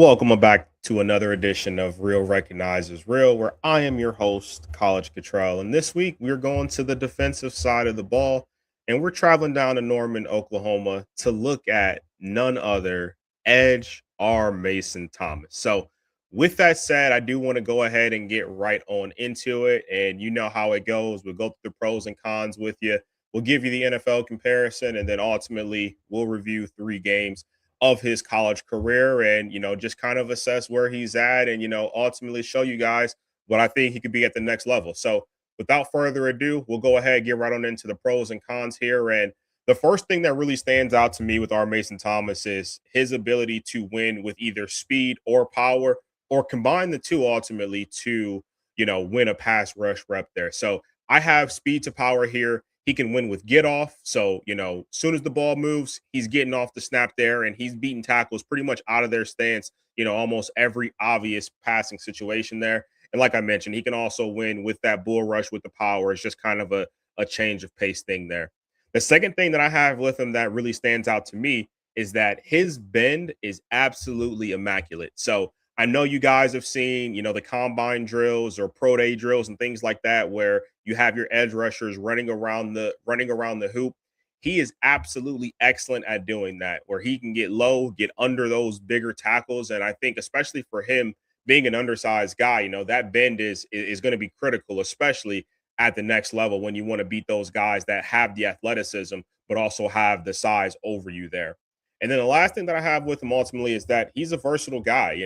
Welcome back to another edition of Real Recognizes Real, where I am your host, College Cottrell. And this week we're going to the defensive side of the ball, and we're traveling down to Norman, Oklahoma to look at none other Edge R. Mason Thomas. So, with that said, I do want to go ahead and get right on into it. And you know how it goes. We'll go through the pros and cons with you. We'll give you the NFL comparison, and then ultimately we'll review three games of his college career and just kind of assess where he's at and ultimately show you guys what I think he could be at the next level. So without further ado, we'll go ahead and get right on into the pros and cons here. And the first thing that really stands out to me with R. Mason Thomas is his ability to win with either speed or power, or combine the two ultimately to win a pass rush rep there. So I have speed to power here. He can win with get off. So, as soon as the ball moves, he's getting off the snap there and he's beating tackles pretty much out of their stance, almost every obvious passing situation there. And like I mentioned, he can also win with that bull rush with the power. It's just kind of a change of pace thing there. The second thing that I have with him that really stands out to me is that his bend is absolutely immaculate. So I know you guys have seen, the combine drills or pro day drills and things like that where you have your edge rushers running around the hoop. He is absolutely excellent at doing that, where he can get low, get under those bigger tackles. And I think especially for him being an undersized guy, that bend is going to be critical, especially at the next level when you want to beat those guys that have the athleticism, but also have the size over you there. And then the last thing that I have with him ultimately is that he's a versatile guy.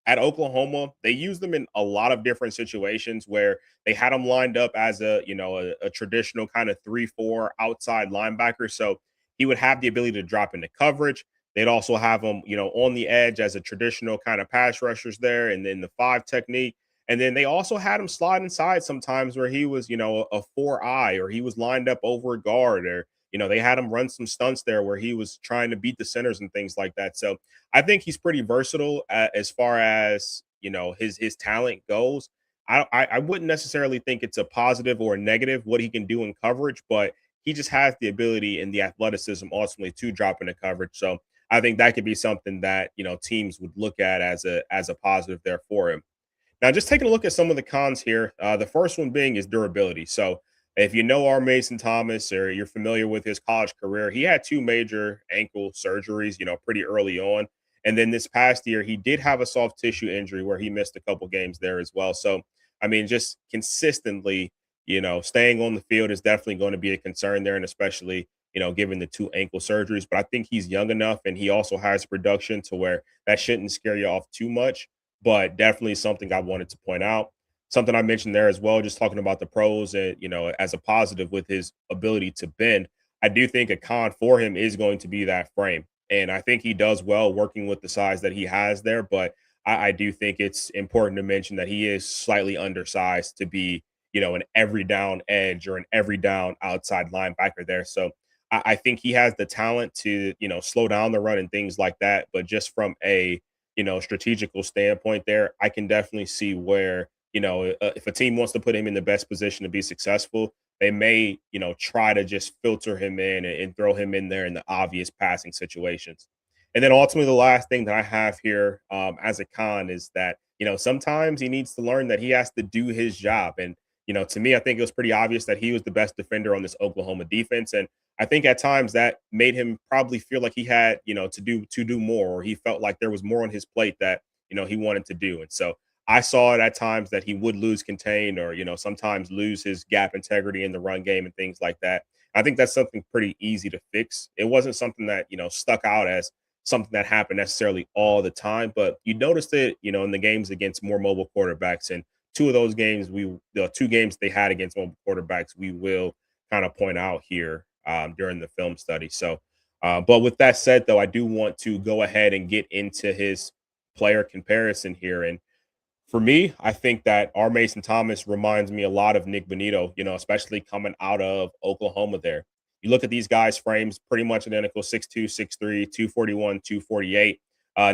At Oklahoma, they used him in a lot of different situations where they had him lined up as a traditional kind of 3-4 outside linebacker. So he would have the ability to drop into coverage. They'd also have him, on the edge as a traditional kind of pass rushers there, and then the five technique. And then they also had him slide inside sometimes where he was, a 4-eye, or he was lined up over a guard, or they had him run some stunts there where he was trying to beat the centers and things like that. So I think he's pretty versatile as far as his talent goes. I wouldn't necessarily think it's a positive or a negative what he can do in coverage, but he just has the ability and the athleticism ultimately to drop into coverage. So I think that could be something that teams would look at as a positive there for him. Now, just taking a look at some of the cons here. The first one being is durability. So, if you know our Mason Thomas or you're familiar with his college career, he had two major ankle surgeries, pretty early on. And then this past year, he did have a soft tissue injury where he missed a couple games there as well. So, I mean, just consistently, staying on the field is definitely going to be a concern there. And especially, given the two ankle surgeries. But I think he's young enough and he also has production to where that shouldn't scare you off too much, but definitely something I wanted to point out. Something I mentioned there as well, just talking about the pros and, as a positive with his ability to bend. I do think a con for him is going to be that frame. And I think he does well working with the size that he has there. But I do think it's important to mention that he is slightly undersized to be, an every down edge or an every down outside linebacker there. So I think he has the talent to, slow down the run and things like that. But just from a strategical standpoint there, I can definitely see where, if a team wants to put him in the best position to be successful, they may, try to just filter him in and throw him in there in the obvious passing situations. And then ultimately, the last thing that I have here as a con is that, sometimes he needs to learn that he has to do his job. And, to me, I think it was pretty obvious that he was the best defender on this Oklahoma defense. And I think at times that made him probably feel like he had, to do more, or he felt like there was more on his plate that, he wanted to do. And so I saw it at times that he would lose contain or, sometimes lose his gap integrity in the run game and things like that. I think that's something pretty easy to fix. It wasn't something that, stuck out as something that happened necessarily all the time, but you noticed it, in the games against more mobile quarterbacks. And two of those games, the two games they had against mobile quarterbacks, we will kind of point out here during the film study. So, but with that said, though, I do want to go ahead and get into his player comparison here. And for me, I think that our Mason Thomas reminds me a lot of Nick Bonito, especially coming out of Oklahoma there. You look at these guys' frames, pretty much identical 6'2, 6'3, 241, 248.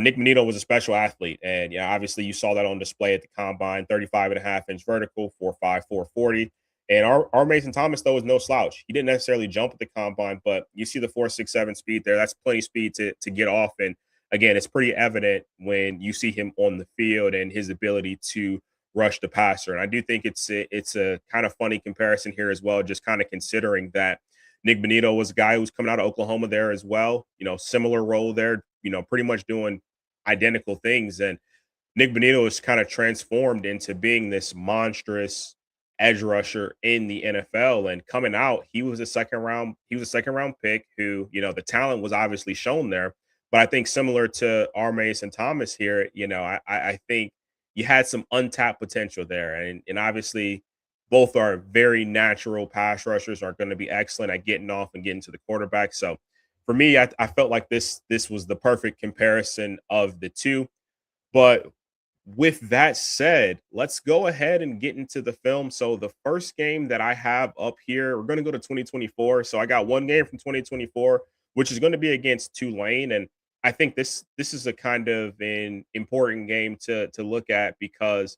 Nick Bonito was a special athlete. And yeah, obviously you saw that on display at the combine, 35.5-inch vertical, 4'5, 440. And our Mason Thomas, though, is no slouch. He didn't necessarily jump at the combine, but you see the 4.67 speed there. That's plenty speed to get off. And again, it's pretty evident when you see him on the field and his ability to rush the passer. And I do think it's a kind of funny comparison here as well, just kind of considering that Nick Benito was a guy who was coming out of Oklahoma there as well. Similar role there. Pretty much doing identical things. And Nick Benito is kind of transformed into being this monstrous edge rusher in the NFL. And coming out, he was a second round pick who, the talent was obviously shown there. But I think similar to Armace and Thomas here, I think you had some untapped potential there. And obviously both are very natural pass rushers, are going to be excellent at getting off and getting to the quarterback. So for me, I felt like this was the perfect comparison of the two. But with that said, let's go ahead and get into the film. So the first game that I have up here, we're going to go to 2024. So I got one game from 2024, which is going to be against Tulane, and I think this is a kind of an important game to look at because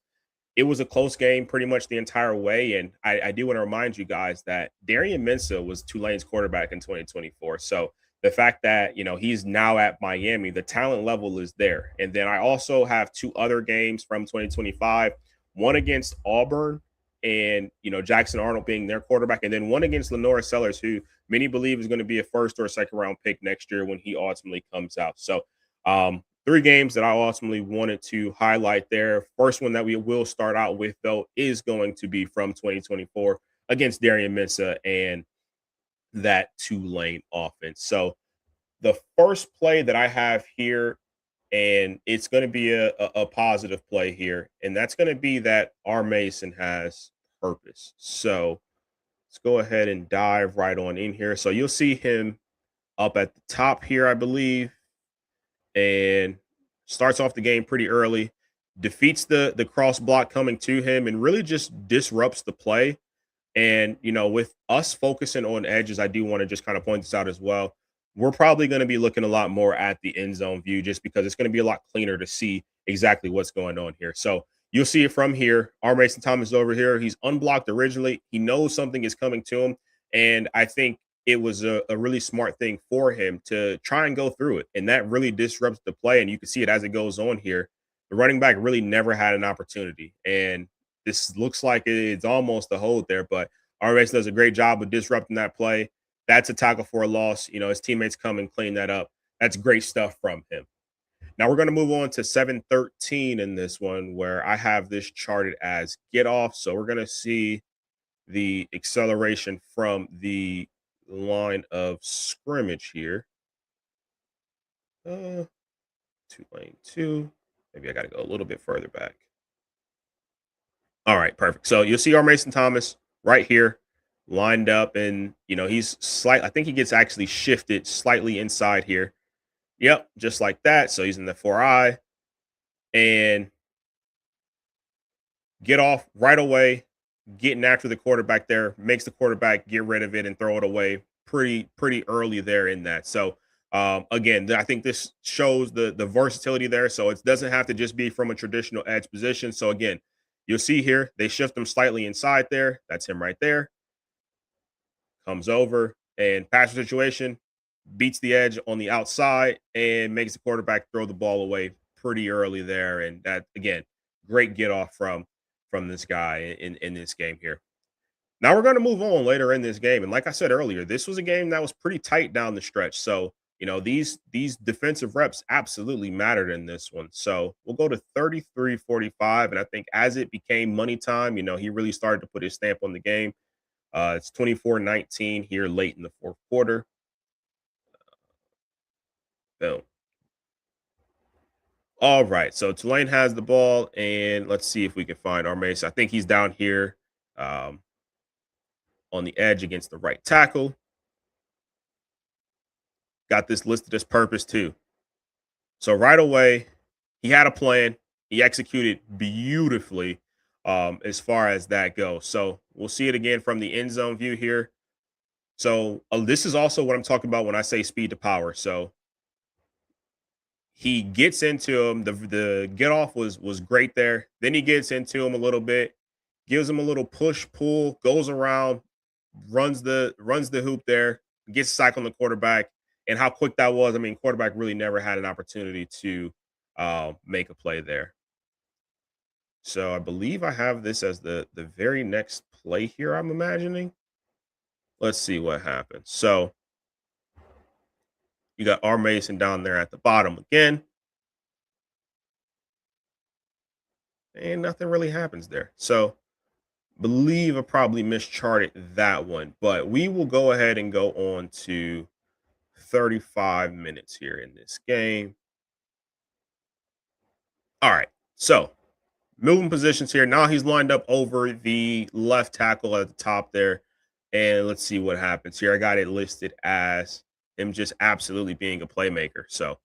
it was a close game pretty much the entire way. And I do want to remind you guys that Darian Mensah was Tulane's quarterback in 2024. So the fact that, he's now at Miami, the talent level is there. And then I also have two other games from 2025, one against Auburn and, Jackson Arnold being their quarterback, and then one against Lenora Sellers, who many believe is going to be a first or a second round pick next year when he ultimately comes out. So, three games that I ultimately wanted to highlight there. First one that we will start out with, though, is going to be from 2024 against Darian Mensah and that Tulane offense. So the first play that I have here, and it's going to be a positive play here, and that's going to be that R. Mason has purpose. So let's go ahead and dive right on in here. So you'll see him up at the top here, I believe, and starts off the game pretty early, defeats the cross block coming to him, and really just disrupts the play. And, with us focusing on edges, I do want to just kind of point this out as well. We're probably going to be looking a lot more at the end zone view just because it's going to be a lot cleaner to see exactly what's going on here. So you'll see it from here. R. Mason Thomas is over here. He's unblocked originally. He knows something is coming to him. And I think it was a really smart thing for him to try and go through it. And that really disrupts the play. And you can see it as it goes on here. The running back really never had an opportunity. And this looks like it's almost a hold there, but RS does a great job of disrupting that play. That's a tackle for a loss. His teammates come and clean that up. That's great stuff from him. Now we're going to move on to 7-13 in this one, where I have this charted as get off. So we're going to see the acceleration from the line of scrimmage here. Lane 2. Maybe I got to go a little bit further back. All right, perfect. So you'll see our Mason Thomas right here lined up, and he's I think he gets actually shifted slightly inside here. Yep, just like that. So he's in the 4-eye and get off right away, getting after the quarterback there, makes the quarterback get rid of it and throw it away pretty early there in that. So again, I think this shows the versatility there. So it doesn't have to just be from a traditional edge position. So again, you'll see here, they shift him slightly inside there. That's him right there. Comes over and passer situation, beats the edge on the outside and makes the quarterback throw the ball away pretty early there. And that, again, great get off from this guy in this game here. Now we're going to move on later in this game. And like I said earlier, this was a game that was pretty tight down the stretch. So, these defensive reps absolutely mattered in this one. So we'll go to 33-45. And I think as it became money time, he really started to put his stamp on the game. It's 24-19 here late in the fourth quarter. Boom. All right. So Tulane has the ball, and let's see if we can find our Mace. I think he's down here on the edge against the right tackle. Got this listed as purpose too. So right away, he had a plan. He executed beautifully as far as that goes. So we'll see it again from the end zone view here. So this is also what I'm talking about when I say speed to power. So he gets into him. The get off was great there. Then he gets into him a little bit, gives him a little push pull, goes around, runs the hoop there, gets a sack on the quarterback, and how quick that was. I mean, quarterback really never had an opportunity to make a play there. So I believe I have this as the very next play here. I'm imagining. Let's see what happens. So you got R Mason down there at the bottom again, and nothing really happens there. So believe I probably mischarted that one, but we will go ahead and go on to 35 minutes here in this game. All right. So moving positions here. Now he's lined up over the left tackle at the top there. And let's see what happens here. I got it listed as him just absolutely being a playmaker. So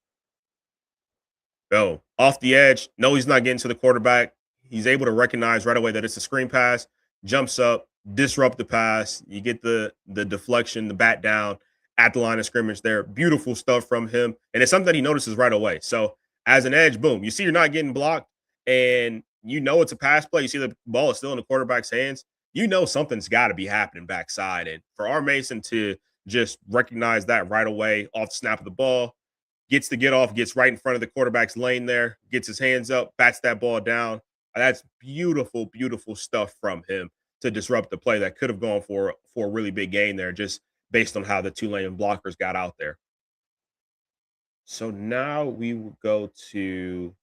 go off the edge. No, he's not getting to the quarterback. He's able to recognize right away that it's a screen pass, jumps up, disrupt the pass. You get the deflection, the bat down at the line of scrimmage there. Beautiful stuff from him. And it's something that he notices right away. So as an edge, boom, you see you're not getting blocked and you know it's a pass play. You see the ball is still in the quarterback's hands. You know something's got to be happening backside. And for R. Mason to just recognize that right away off the snap of the ball, gets the get off, gets right in front of the quarterback's lane there, gets his hands up, bats that ball down. That's beautiful, beautiful stuff from him to disrupt the play that could have gone for a really big gain there, just based on how the Tulane blockers got out there. So now we will go to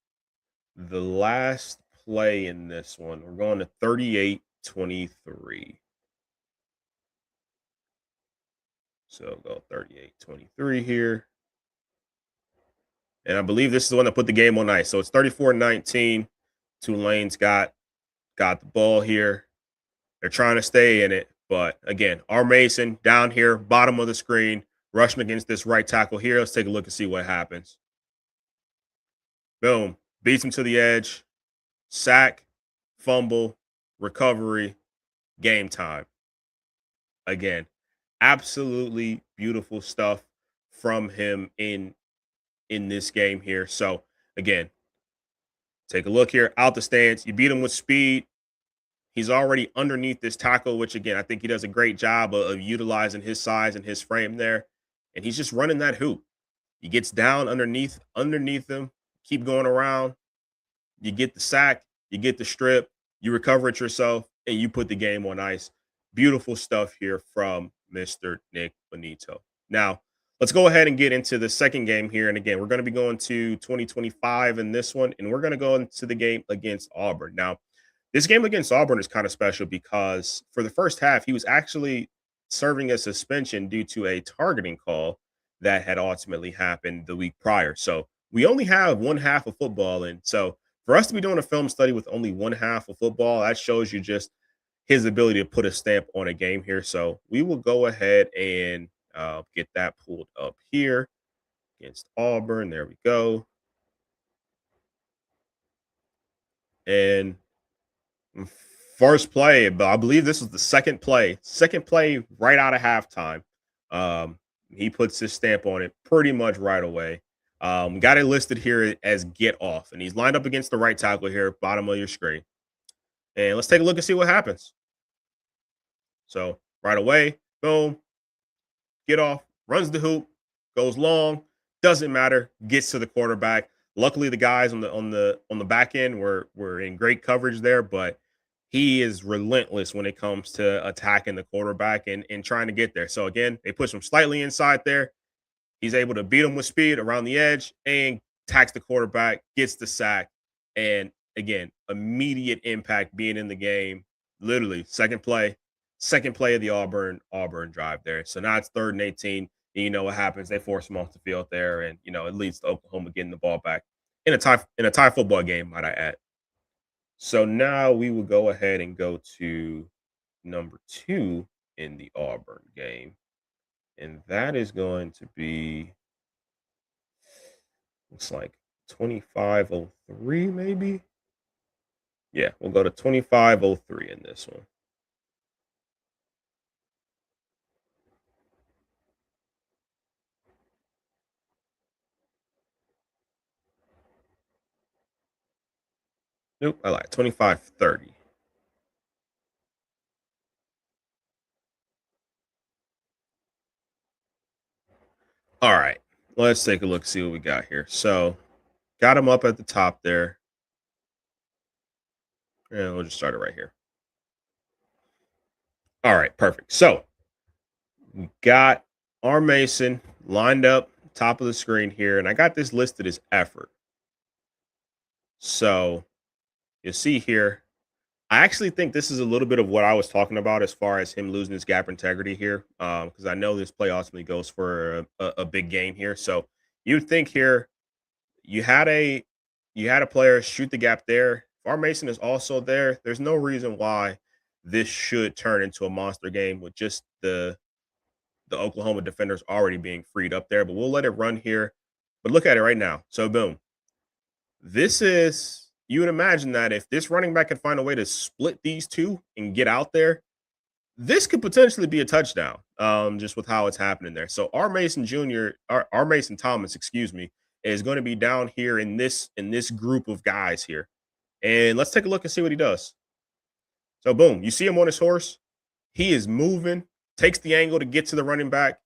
the last play in this one. We're going to 38-23. So go 38-23 here. And I believe this is the one that put the game on ice. So it's 34-19. Tulane's got the ball here. They're trying to stay in it. But again, R. Mason down here, bottom of the screen, rushing against this right tackle here. Let's take a look and see what happens. Boom. Beats him to the edge. Sack, fumble, recovery, game time. Again, absolutely beautiful stuff from him in this game here. So again, take a look here, out the stance. You beat him with speed. He's already underneath this tackle, which again, I think he does a great job of utilizing his size and his frame there. And he's just running that hoop. He gets down underneath him, keep going around. You get the sack, you get the strip, you recover it yourself, and you put the game on ice. Beautiful stuff here from Mr. Nick Bonito. Now, let's go ahead and get into the second game here. And again, we're going to be going to 2025 in this one, and we're going to go into the game against Auburn. Now, this game against Auburn is kind of special because for the first half, he was actually serving a suspension due to a targeting call that had ultimately happened the week prior. So we only have one half of football. And so for us to be doing a film study with only one half of football, that shows you just his ability to put a stamp on a game here. So we will go ahead and get that pulled up here against Auburn. There we go. And first play, but I believe this was the second play right out of halftime. He puts his stamp on it pretty much right away. Got it listed here as get off, and he's lined up against the right tackle here, bottom of your screen. And let's take a look and see what happens. So right away, boom, get off, runs the hoop, goes long, doesn't matter, gets to the quarterback. Luckily, the guys on the back end were in great coverage there, but he is relentless when it comes to attacking the quarterback and trying to get there. So again, they push him slightly inside there. He's able to beat him with speed around the edge and attacks the quarterback, gets the sack, and again, immediate impact being in the game. Literally, second play of the Auburn drive there. So now it's 3rd and 18. And you know what happens? They force him off the field there, and it leads to Oklahoma getting the ball back in a tie football game, might I add. So now we will go ahead and go to number 2 in the Auburn game. And that is going to be, looks like 2503 maybe. Yeah, we'll go to 2503 in this one. Nope, I like 2530. All right, let's take a look, see what we got here. So, got him up at the top there, and we'll just start it right here. All right, perfect. So, we got our Mason lined up top of the screen here, and I got this listed as effort. So, you'll see here, I actually think this is a little bit of what I was talking about as far as him losing his gap integrity here, because I know this play ultimately goes for a big game here. So, you'd think here you had a player shoot the gap there. If our Mason is also there, there's no reason why this should turn into a monster game with just the Oklahoma defenders already being freed up there. But we'll let it run here. But look at it right now. So boom. This is, you would imagine that if this running back could find a way to split these two and get out there, this could potentially be a touchdown. Just with how it's happening there. So our Mason Jr., our Mason Thomas, excuse me, is going to be down here in this group of guys here. And let's take a look and see what he does. So boom, you see him on his horse. He is moving, takes the angle to get to the running back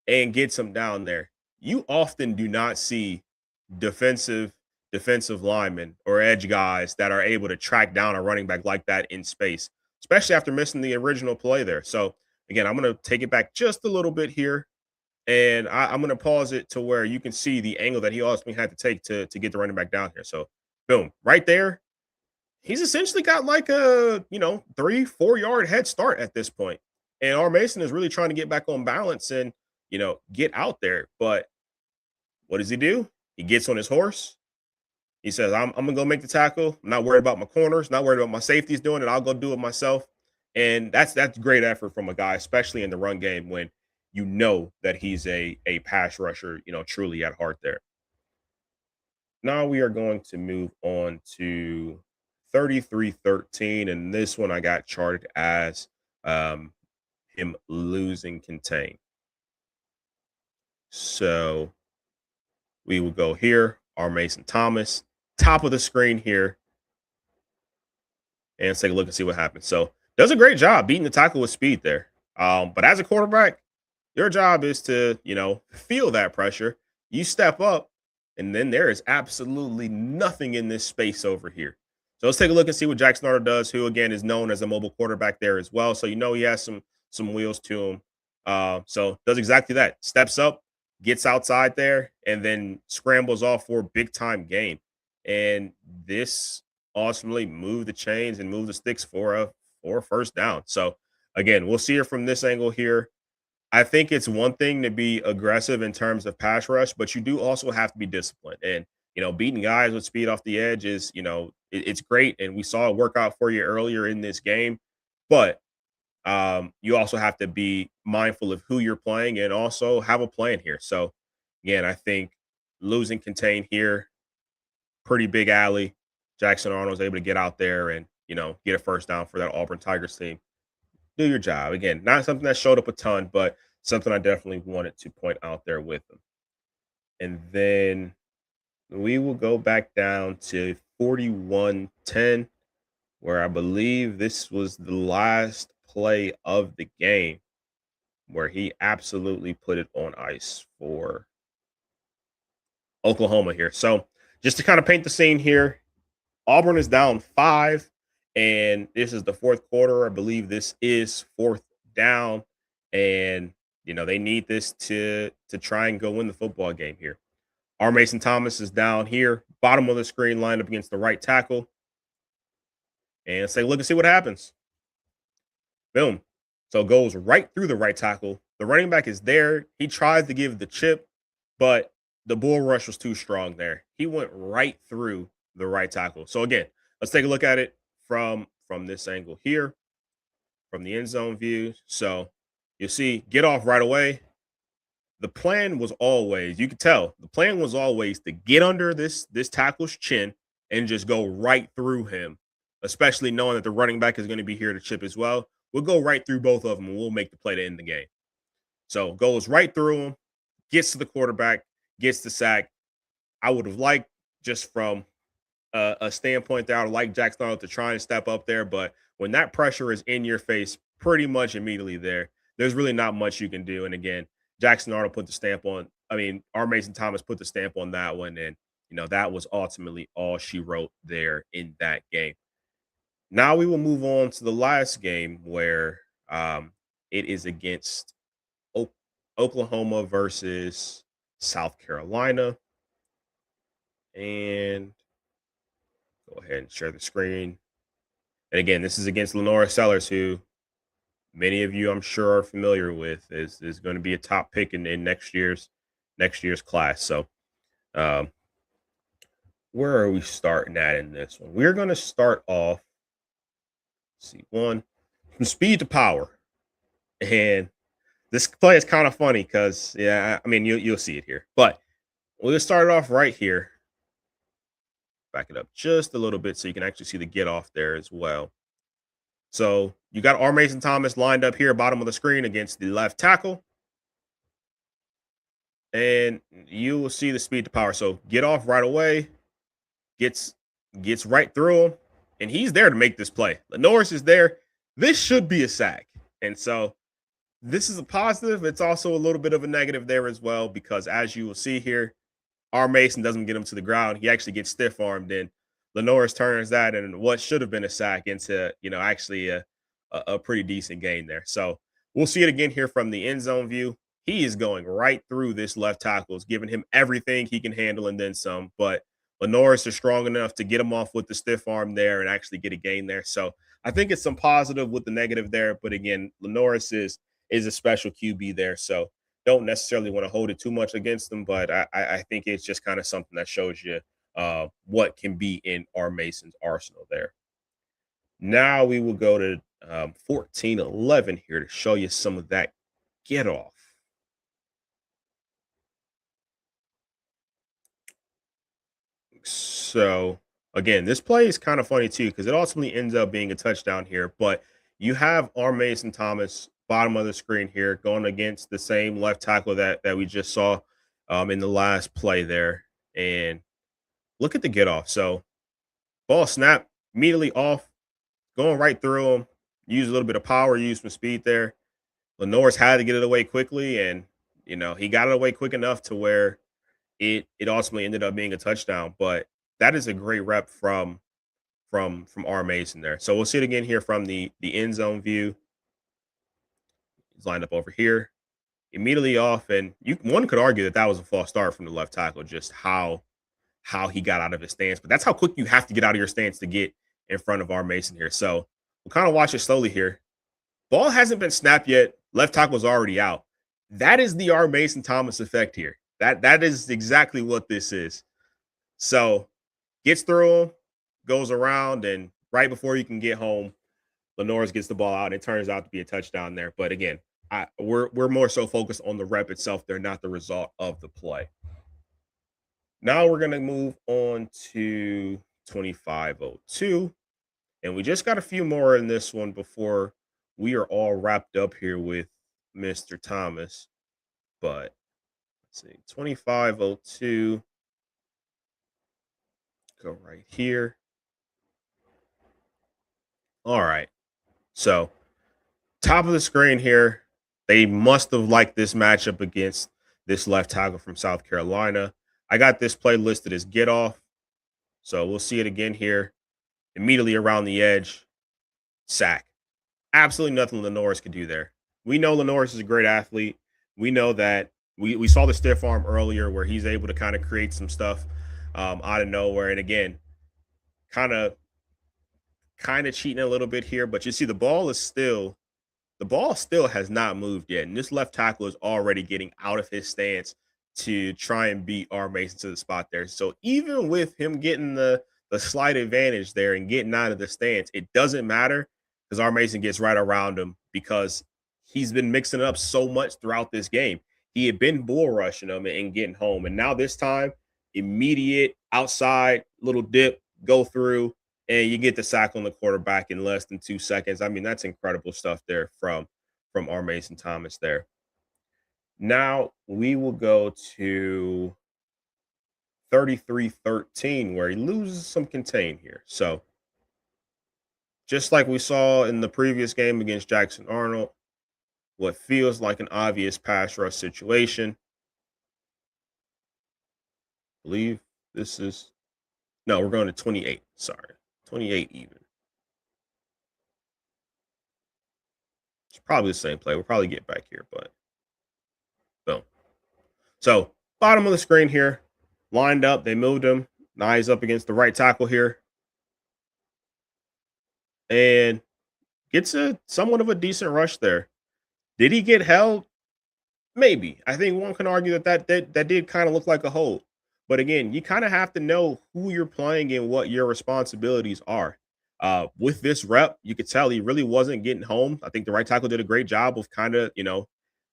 and gets him down there. You often do not see defensive defensive linemen or edge guys that are able to track down a running back like that in space, especially after missing the original play there. So again, I'm going to take it back just a little bit here, and I'm going to pause it to where you can see the angle that he ultimately had to take to get the running back down here. So boom, right there, he's essentially got like a 3-4 yard head start at this point. And our Mason is really trying to get back on balance and get out there. But what does he do? He gets on his horse. He says, I'm gonna go make the tackle. I'm not worried about my corners, not worried about my safeties doing it. I'll go do it myself. And that's great effort from a guy, especially in the run game when you know that he's a pass rusher, truly at heart there. Now we are going to move on to 33-13. And this one I got charted as um, him losing contain. So we will go here, our Mason Thomas, top of the screen here, and let's take a look and see what happens. So does a great job beating the tackle with speed there. But as a quarterback, your job is to, feel that pressure. You step up, and then there is absolutely nothing in this space over here. So let's take a look and see what Jackson Arnold does, who again is known as a mobile quarterback there as well. So he has some wheels to him. So does exactly that. Steps up, gets outside there, and then scrambles off for a big time gain. And this ultimately moved the chains and moved the sticks for a first down. So again, we'll see it from this angle here. I think it's one thing to be aggressive in terms of pass rush, but you do also have to be disciplined. And beating guys with speed off the edge is, it's great, and we saw it work out for you earlier in this game. But you also have to be mindful of who you're playing and also have a plan here. So again, I think losing contain here, pretty big alley. Jackson Arnold was able to get out there and get a first down for that Auburn Tigers team. Do your job. Again, not something that showed up a ton, but something I definitely wanted to point out there with them. And then we will go back down to 41-10, where I believe this was the last play of the game, where he absolutely put it on ice for Oklahoma here. So just to kind of paint the scene here, Auburn is down 5, and this is the fourth quarter. I believe this is fourth down, and they need this to try and go win the football game here. Our Mason Thomas is down here, bottom of the screen, lined up against the right tackle. And let's take a look and see what happens. Boom. So goes right through the right tackle. The running back is there. He tries to give the chip, but the bull rush was too strong there. He went right through the right tackle. So again, let's take a look at it from this angle here, from the end zone view. So you see, get off right away. The plan was always, you could tell, the plan was always to get under this tackle's chin and just go right through him, especially knowing that the running back is going to be here to chip as well. We'll go right through both of them and we'll make the play to end the game. So goes right through him, gets to the quarterback, gets the sack. I would have liked, just from a standpoint there, I would like Jackson Arnold to try and step up there. But when that pressure is in your face pretty much immediately there's really not much you can do. And again, Jackson Arnold put the stamp I mean, R. Mason Thomas put the stamp on that one, and that was ultimately all she wrote there in that game. Now we will move on to the last game where it is against O- Oklahoma versus South Carolina. And go ahead and share the screen. And again, this is against Lenora Sellers, who many of you I'm sure are familiar with, is going to be a top pick in next year's class. So um, where are we starting at in this one? We're going to start off. See, one from speed to power, and this play is kind of funny because yeah, I mean you'll see it here, but we'll start it off right here. Back it up just a little bit so you can actually see the get off there as well. So you got R. Mason Thomas lined up here, bottom of the screen against the left tackle, and you will see the speed to power. So get off right away, gets gets right through him, and he's there to make this play. Norris is there. This should be a sack, and so this is a positive. It's also a little bit of a negative there as well because as you will see here, R. Mason doesn't get him to the ground. He actually gets stiff armed, and Lenoris turns that and what should have been a sack into, actually a pretty decent gain there. So we'll see it again here from the end zone view. He is going right through this left tackle, is giving him everything he can handle and then some. But Lenoris is strong enough to get him off with the stiff arm there and actually get a gain there. So I think it's some positive with the negative there. But again, Lenoris is a special QB there. So don't necessarily want to hold it too much against them, but I think it's just kind of something that shows you what can be in R. Mason's arsenal there. Now we will go to 14-11 here to show you some of that get off. So again, this play is kind of funny too because it ultimately ends up being a touchdown here. But you have R. Mason Thomas, bottom of the screen here, going against the same left tackle that we just saw in the last play there. And look at the get off. So ball snap immediately off, going right through him. Use a little bit of power, use some speed there. Lenore's had to get it away quickly, and he got it away quick enough to where it ultimately ended up being a touchdown. But that is a great rep from R. Mason there. So we'll see it again here from the end zone view. He's lined up over here, immediately off, and one could argue that was a false start from the left tackle, just how he got out of his stance. But that's how quick you have to get out of your stance to get in front of R. Mason here. So we'll kind of watch it slowly here. Ball hasn't been snapped yet. Left tackle's already out. That is the R. Mason Thomas effect here. That is exactly what this is. So gets through him, goes around, and right before you can get home, Lenoris gets the ball out. And it turns out to be a touchdown there. But again, we're more so focused on the rep itself. They're not the result of the play. Now we're going to move on to 2502. And we just got a few more in this one before we are all wrapped up here with Mr. Thomas. But let's see, 2502. Go right here. All right. So, top of the screen here, they must have liked this matchup against this left tackle from South Carolina. I got this play listed as get off. So, we'll see it again here. Immediately around the edge, sack. Absolutely nothing Lenoris could do there. We know Lenoris is a great athlete. We know that we saw the stiff arm earlier where he's able to kind of create some stuff out of nowhere. And again, kind of cheating a little bit here, but you see the ball still has not moved yet. And this left tackle is already getting out of his stance to try and beat R. Mason to the spot there. So even with him getting the slight advantage there and getting out of the stance, it doesn't matter because R. Mason gets right around him because he's been mixing it up so much throughout this game. He had been bull rushing him and getting home. And now this time, immediate outside little dip, go through, and you get the sack on the quarterback in less than 2 seconds. I mean, that's incredible stuff there from R. Mason Thomas there. Now we will go to 33-13, where he loses some contain here. So just like we saw in the previous game against Jackson Arnold, what feels like an obvious pass rush situation. Believe this is no, we're going to 28. Sorry, 28 even. It's probably the same play. We'll probably get back here, but boom. So bottom of the screen here, lined up. They moved him. Now he's up against the right tackle here, and gets a somewhat of a decent rush there. Did he get held? Maybe. I think one can argue that did kind of look like a hold. But again, you kind of have to know who you're playing and what your responsibilities are. With this rep, you could tell he really wasn't getting home. I think the right tackle did a great job of kind of,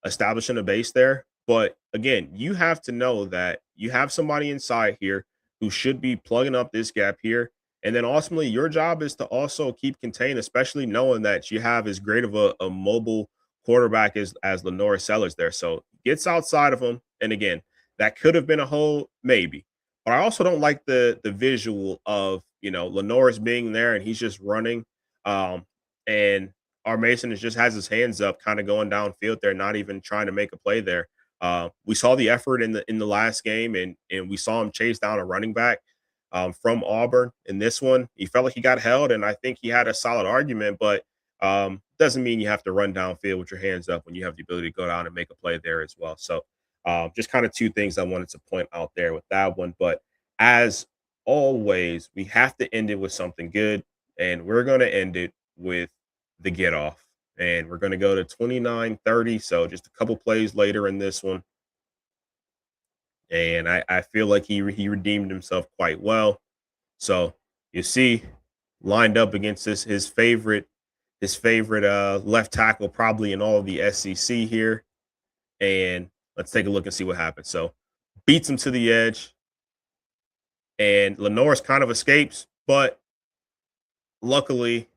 establishing a base there. But again, you have to know that you have somebody inside here who should be plugging up this gap here. And then ultimately, your job is to also keep contained, especially knowing that you have as great of a mobile quarterback as Lenore Sellers there. So gets outside of him. And again, that could have been a hole, maybe. But I also don't like the visual of Lenore's being there and he's just running. And our Mason is just has his hands up, kind of going downfield there, not even trying to make a play there. We saw the effort in the last game, and we saw him chase down a running back from Auburn. In this one, he felt like he got held, and I think he had a solid argument, but doesn't mean you have to run downfield with your hands up when you have the ability to go down and make a play there as well. So just kind of two things I wanted to point out there with that one. But as always, we have to end it with something good, and we're going to end it with the get off. And we're going to go to 29-30. So just a couple plays later in this one. And I feel like he redeemed himself quite well. So you see, lined up against his favorite left tackle probably in all of the SEC here. And let's take a look and see what happens. So beats him to the edge, and Lenore's kind of escapes, but luckily,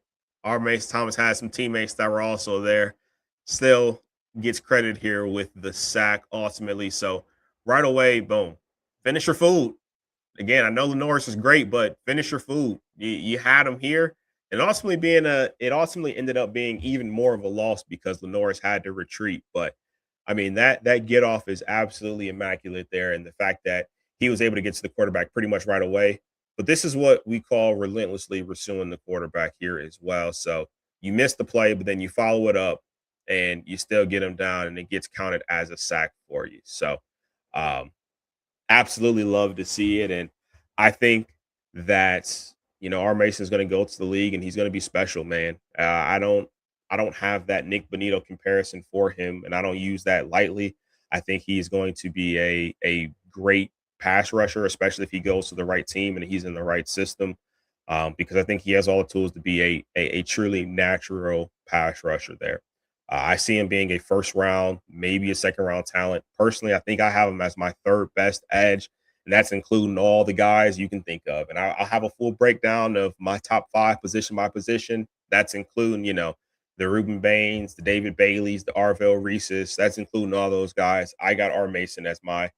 our Mace Thomas had some teammates that were also there. Still gets credit here with the sack ultimately. So right away, boom, finish your food. Again, I know Lenore's is great, but finish your food. You had him here, and ultimately it ultimately ended up being even more of a loss because Lenore's had to retreat. But I mean that get off is absolutely immaculate there, and the fact that he was able to get to the quarterback pretty much right away. But this is what we call relentlessly pursuing the quarterback here as well. So you miss the play, but then you follow it up and you still get him down, and it gets counted as a sack for you. So um, absolutely love to see it. And I think that, our Mason's going to go to the league and he's going to be special, man. I don't have that Nick Bonito comparison for him, and I don't use that lightly. I think he's going to be a great pass rusher, especially if he goes to the right team and he's in the right system. Because I think he has all the tools to be a truly natural pass rusher there. I see him being a first round, maybe a second round talent. Personally, I think I have him as my third best edge, and that's including all the guys you can think of. And I'll have a full breakdown of my top five position by position. That's including, the Ruben Baines, the David Baileys, the Arvell Reeses. That's including all those guys. I got R. Mason as my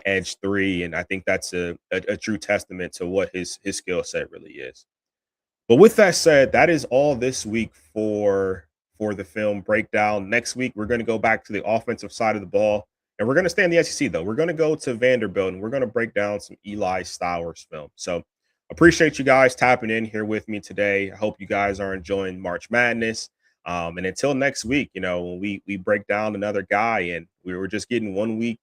edge three, and I think that's a true testament to what his skill set really is. But with that said, that is all this week for the film breakdown. Next week, we're going to go back to the offensive side of the ball, and we're going to stay in the SEC though. We're going to go to Vanderbilt, and we're going to break down some Eli Stowers film. So appreciate you guys tapping in here with me today. I hope you guys are enjoying March Madness. And until next week, when we break down another guy, and we were just getting 1 week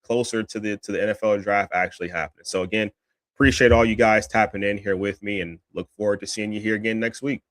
closer to the NFL draft actually happening. So again, appreciate all you guys tapping in here with me, and look forward to seeing you here again next week.